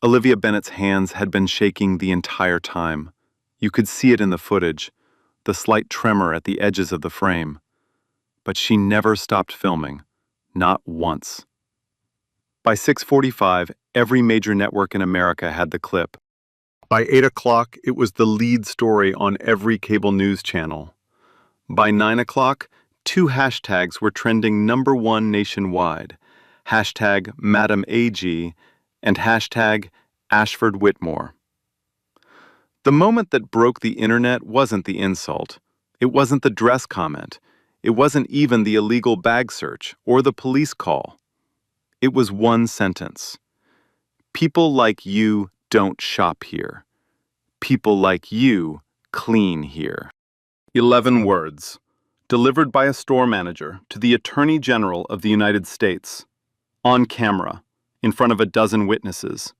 Olivia Bennett's hands had been shaking the entire time. You could see it in the footage, the slight tremor at the edges of the frame. But she never stopped filming, not once. By 6:45, every major network in America had the clip. By 8 o'clock, it was the lead story on every cable news channel. By 9 o'clock, two hashtags were trending #1 nationwide. Hashtag Madam AG and hashtag Ashford Whitmore. The moment that broke the internet wasn't the insult. It wasn't the dress comment. It wasn't even the illegal bag search or the police call. It was one sentence. People like you don't shop here. People like you clean here. 11 words, delivered by a store manager to the Attorney General of the United States, on camera, in front of a dozen witnesses.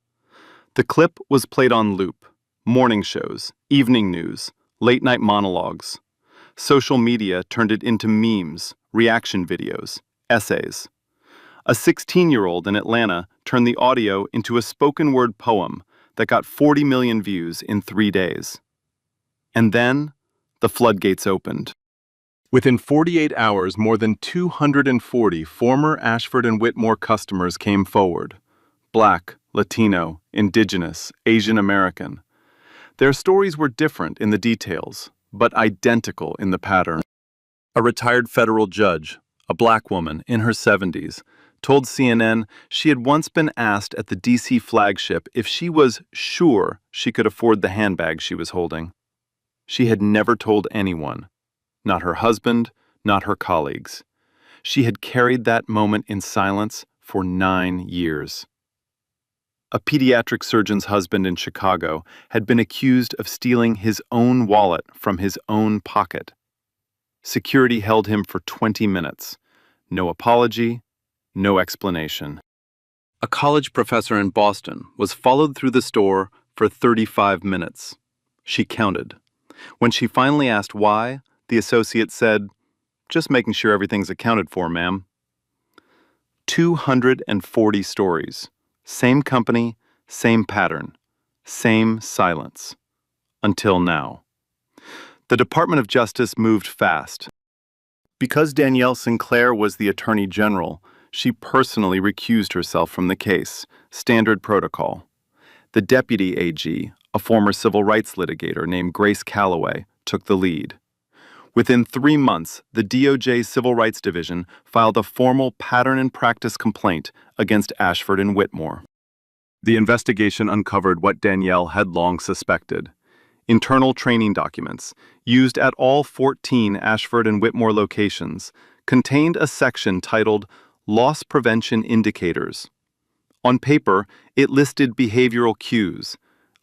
The clip was played on loop, morning shows, evening news, late-night monologues. Social media turned it into memes, reaction videos, essays. A 16-year-old in Atlanta turned the audio into a spoken-word poem that got 40 million views in 3 days. And then, the floodgates opened. Within 48 hours, more than 240 former Ashford and Whitmore customers came forward. Black, Latino, Indigenous, Asian American. Their stories were different in the details, but identical in the pattern. A retired federal judge, a black woman in her 70s, told CNN she had once been asked at the DC flagship if she was sure she could afford the handbag she was holding. She had never told anyone, not her husband, not her colleagues. She had carried that moment in silence for 9 years. A pediatric surgeon's husband in Chicago had been accused of stealing his own wallet from his own pocket. Security held him for 20 minutes. No apology, no explanation. A college professor in Boston was followed through the store for 35 minutes. She counted. When she finally asked why, the associate said, "Just making sure everything's accounted for, ma'am." 240 stories. Same company, same pattern, same silence. Until now. The Department of Justice moved fast. Because Danielle Sinclair was the Attorney General, she personally recused herself from the case, standard protocol. The Deputy AG, a former civil rights litigator named Grace Calloway, took the lead. Within 3 months, the DOJ Civil Rights Division filed a formal pattern and practice complaint against Ashford and Whitmore. The investigation uncovered what Danielle had long suspected. Internal training documents, used at all 14 Ashford and Whitmore locations, contained a section titled Loss Prevention Indicators. On paper, it listed behavioral cues,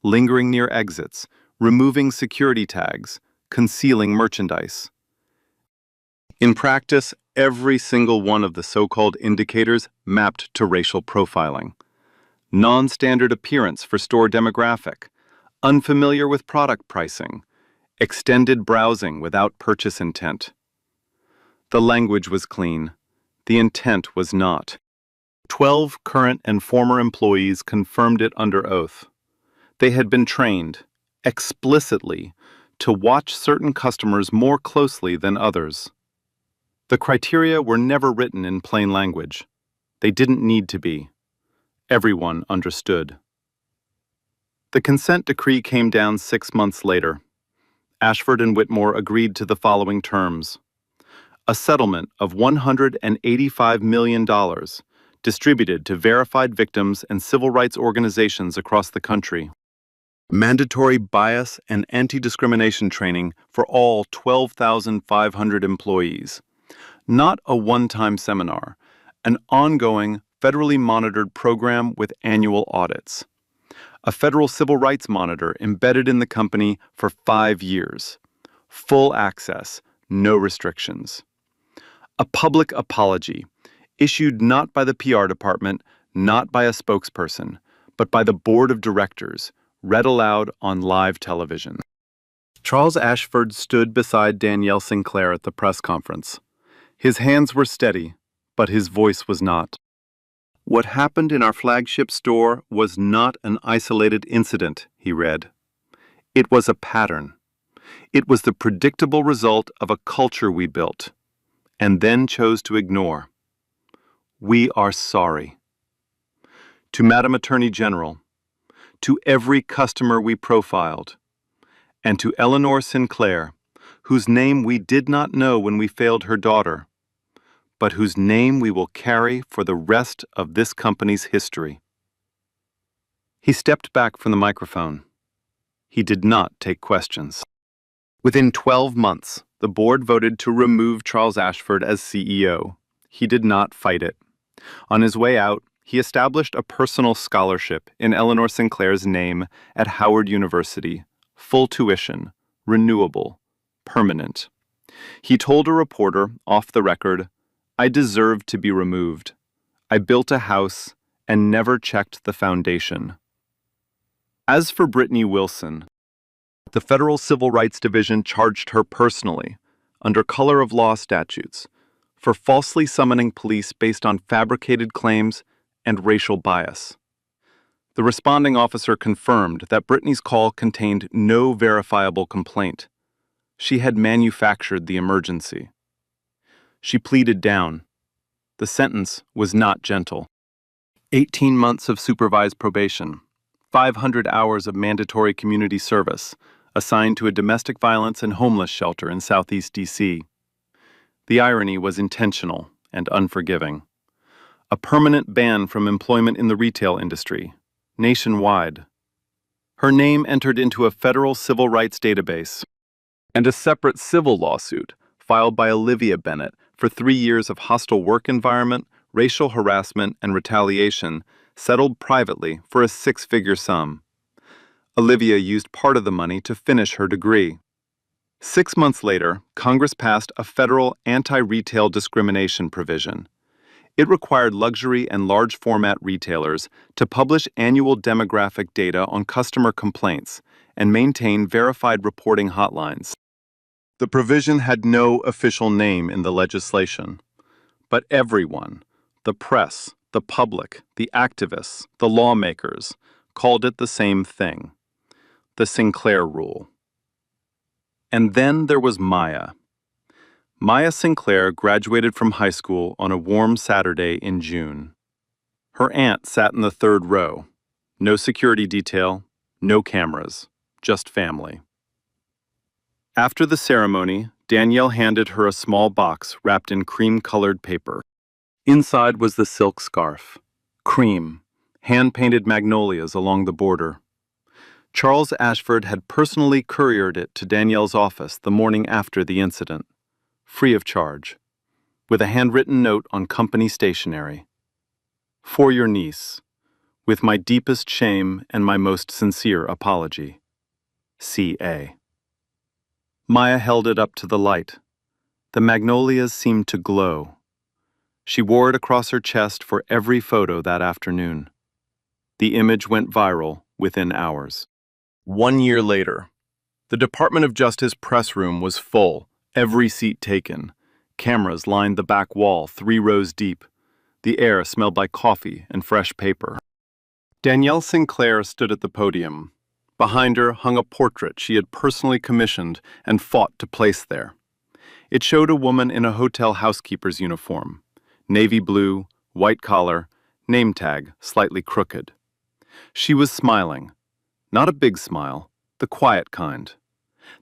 lingering near exits, removing security tags, concealing merchandise. In practice, every single one of the so-called indicators mapped to racial profiling. Non-standard appearance for store demographic, unfamiliar with product pricing, extended browsing without purchase intent. The language was clean. The intent was not. 12 current and former employees confirmed it under oath. They had been trained, explicitly, to watch certain customers more closely than others. The criteria were never written in plain language. They didn't need to be. Everyone understood. The consent decree came down 6 months later. Ashford and Whitmore agreed to the following terms. A settlement of $185 million distributed to verified victims and civil rights organizations across the country. Mandatory bias and anti-discrimination training for all 12,500 employees. Not a one-time seminar, an ongoing, federally monitored program with annual audits. A federal civil rights monitor embedded in the company for 5 years. Full access, no restrictions. A public apology, issued not by the PR department, not by a spokesperson, but by the board of directors, read aloud on live television. Charles Ashford stood beside Danielle Sinclair at the press conference. His hands were steady, but his voice was not. What happened in our flagship store was not an isolated incident, he read. It was a pattern. It was the predictable result of a culture we built, and then chose to ignore. We are sorry. To Madam Attorney General, to every customer we profiled, and to Eleanor Sinclair, whose name we did not know when we failed her daughter, but whose name we will carry for the rest of this company's history. He stepped back from the microphone. He did not take questions. Within 12 months, the board voted to remove Charles Ashford as CEO. He did not fight it. On his way out, he established a personal scholarship in Eleanor Sinclair's name at Howard University, full tuition, renewable, permanent. He told a reporter, off the record, "I deserved to be removed. I built a house and never checked the foundation." As for Brittany Wilson, the Federal Civil Rights Division charged her personally, under color of law statutes, for falsely summoning police based on fabricated claims and racial bias. The responding officer confirmed that Brittany's call contained no verifiable complaint. She had manufactured the emergency. She pleaded down. The sentence was not gentle. 18 months of supervised probation, 500 hours of mandatory community service, assigned to a domestic violence and homeless shelter in Southeast D.C. The irony was intentional and unforgiving. A permanent ban from employment in the retail industry, nationwide. Her name entered into a federal civil rights database, and a separate civil lawsuit filed by Olivia Bennett for 3 years of hostile work environment, racial harassment, and retaliation settled privately for a 6-figure sum. Olivia used part of the money to finish her degree. 6 months later, Congress passed a federal anti-retail discrimination provision. It required luxury and large-format retailers to publish annual demographic data on customer complaints and maintain verified reporting hotlines. The provision had no official name in the legislation, but everyone, the press, the public, the activists, the lawmakers, called it the same thing: the Sinclair Rule. And then there was Maya. Maya Sinclair graduated from high school on a warm Saturday in June. Her aunt sat in the 3rd row. No security detail, no cameras, just family. After the ceremony, Danielle handed her a small box wrapped in cream-colored paper. Inside was the silk scarf. Cream, hand-painted magnolias along the border. Charles Ashford had personally couriered it to Danielle's office the morning after the incident, free of charge, with a handwritten note on company stationery. "For your niece, with my deepest shame and my most sincere apology. C.A." Maya held it up to the light. The magnolias seemed to glow. She wore it across her chest for every photo that afternoon. The image went viral within hours. 1 year later, the Department of Justice press room was full, every seat taken. Cameras lined the back wall 3 rows deep. The air smelled like coffee and fresh paper. Danielle Sinclair stood at the podium. Behind her hung a portrait she had personally commissioned and fought to place there. It showed a woman in a hotel housekeeper's uniform, navy blue, white collar, name tag slightly crooked. She was smiling. Not a big smile, the quiet kind.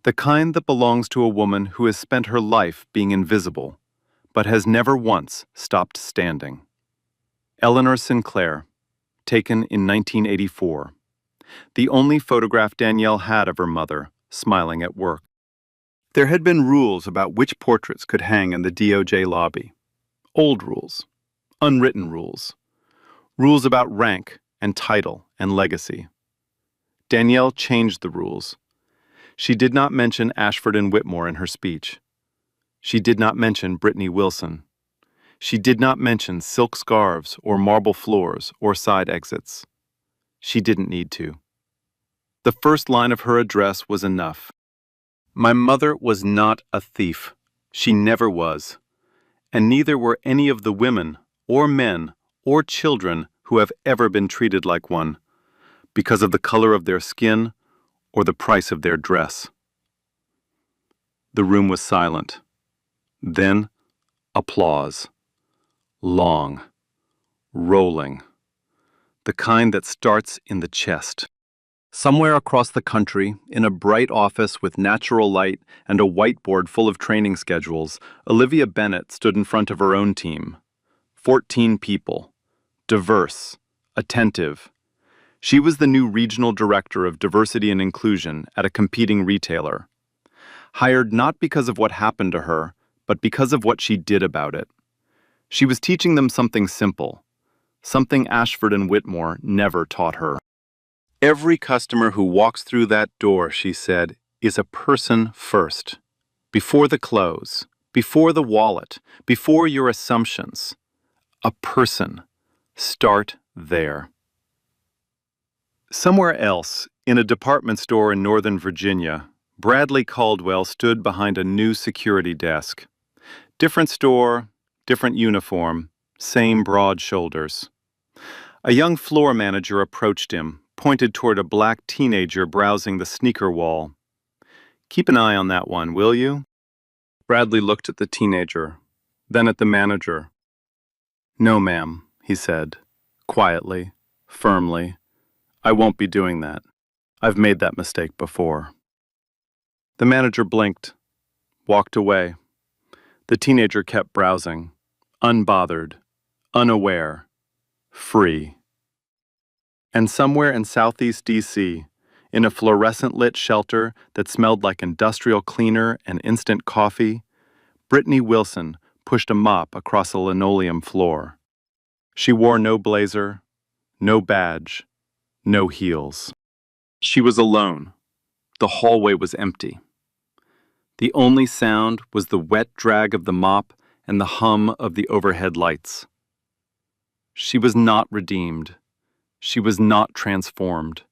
The kind that belongs to a woman who has spent her life being invisible, but has never once stopped standing. Eleanor Sinclair, taken in 1984. The only photograph Danielle had of her mother, smiling at work. There had been rules about which portraits could hang in the DOJ lobby. Old rules, unwritten rules. Rules about rank and title and legacy. Danielle changed the rules. She did not mention Ashford and Whitmore in her speech. She did not mention Brittany Wilson. She did not mention silk scarves or marble floors or side exits. She didn't need to. The first line of her address was enough. My mother was not a thief. She never was. And neither were any of the women or men or children who have ever been treated like one, because of the color of their skin or the price of their dress. The room was silent. Then, applause. Long, rolling. The kind that starts in the chest. Somewhere across the country, in a bright office with natural light and a whiteboard full of training schedules, Olivia Bennett stood in front of her own team. 14 people. Diverse. Attentive. She was the new regional director of diversity and inclusion at a competing retailer. Hired not because of what happened to her, but because of what she did about it. She was teaching them something simple, something Ashford and Whitmore never taught her. Every customer who walks through that door, she said, is a person first. Before the clothes, before the wallet, before your assumptions. A person. Start there. Somewhere else, in a department store in Northern Virginia, Bradley Caldwell stood behind a new security desk. Different store, different uniform, same broad shoulders. A young floor manager approached him, pointed toward a black teenager browsing the sneaker wall. "Keep an eye on that one, will you?" Bradley looked at the teenager, then at the manager. "No, ma'am," he said, quietly, firmly. "I won't be doing that. I've made that mistake before." The manager blinked, walked away. The teenager kept browsing, unbothered, unaware, free. And somewhere in Southeast D.C., in a fluorescent-lit shelter that smelled like industrial cleaner and instant coffee, Brittany Wilson pushed a mop across a linoleum floor. She wore no blazer, no badge, no heels. She was alone. The hallway was empty. The only sound was the wet drag of the mop and the hum of the overhead lights. She was not redeemed. She was not transformed.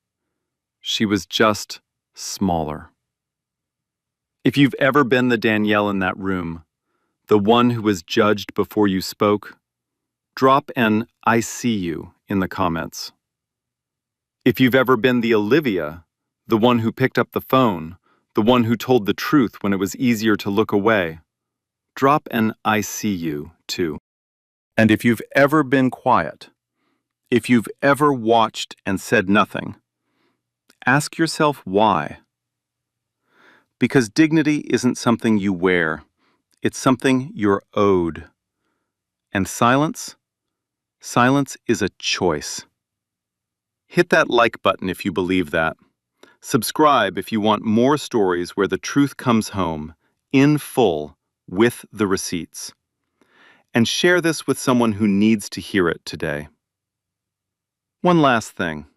She was just smaller. If you've ever been the Danielle in that room, the one who was judged before you spoke, drop an "I see you" in the comments. If you've ever been the Olivia, the one who picked up the phone, the one who told the truth when it was easier to look away, drop an "I see you" too. And if you've ever been quiet, if you've ever watched and said nothing, ask yourself why. Because dignity isn't something you wear, it's something you're owed. And silence is a choice. Hit that like button if you believe that. Subscribe if you want more stories where the truth comes home, in full, with the receipts. And share this with someone who needs to hear it today. One last thing.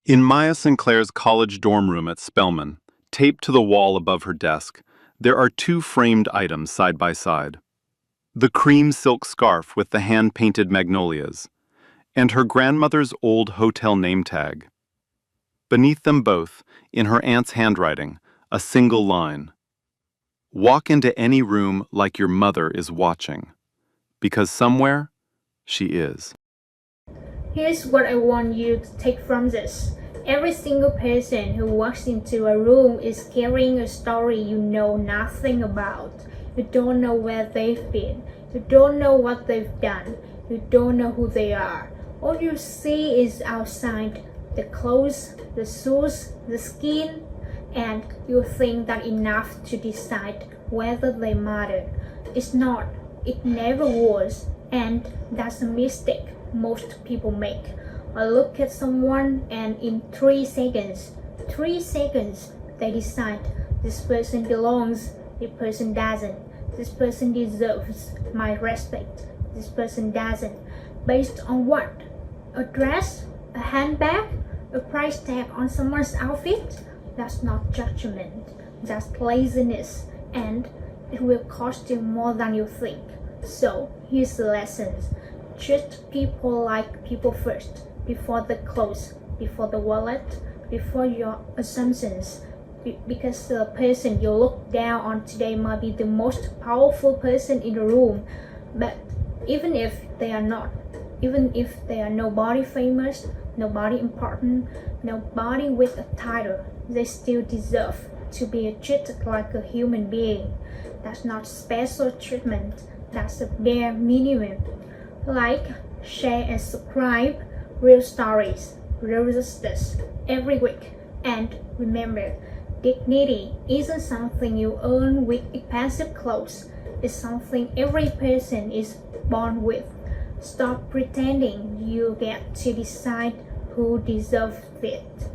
In Maya Sinclair's college dorm room at Spelman, taped to the wall above her desk, there are two framed items side by side. The cream silk scarf with the hand-painted magnolias, and her grandmother's old hotel name tag. Beneath them both, in her aunt's handwriting, a single line. Walk into any room like your mother is watching, because somewhere she is. Here's what I want you to take from this. Every single person who walks into a room is carrying a story you know nothing about. You don't know where they've been. You don't know what they've done. You don't know who they are. All you see is outside, the clothes, the shoes, the skin, and you think that enough to decide whether they matter. It's not. It never was. And that's a mistake most people make. I look at someone and in 3 seconds, they decide this person belongs, this person doesn't, this person deserves my respect, this person doesn't. Based on what? A dress? A handbag? A price tag on someone's outfit? That's not judgment, that's laziness, and it will cost you more than you think. So here's the lessons. Treat people like people first, before the clothes, before the wallet, before your assumptions. Because the person you look down on today might be the most powerful person in the room, but even if they are not, even if they are nobody famous, nobody important, nobody with a title, they still deserve to be treated like a human being. That's not special treatment, that's a bare minimum. Like, share and subscribe. Real stories, Justice every week. And remember, dignity isn't something you earn with expensive clothes. It's something every person is born with. Stop pretending you get to decide who deserves it.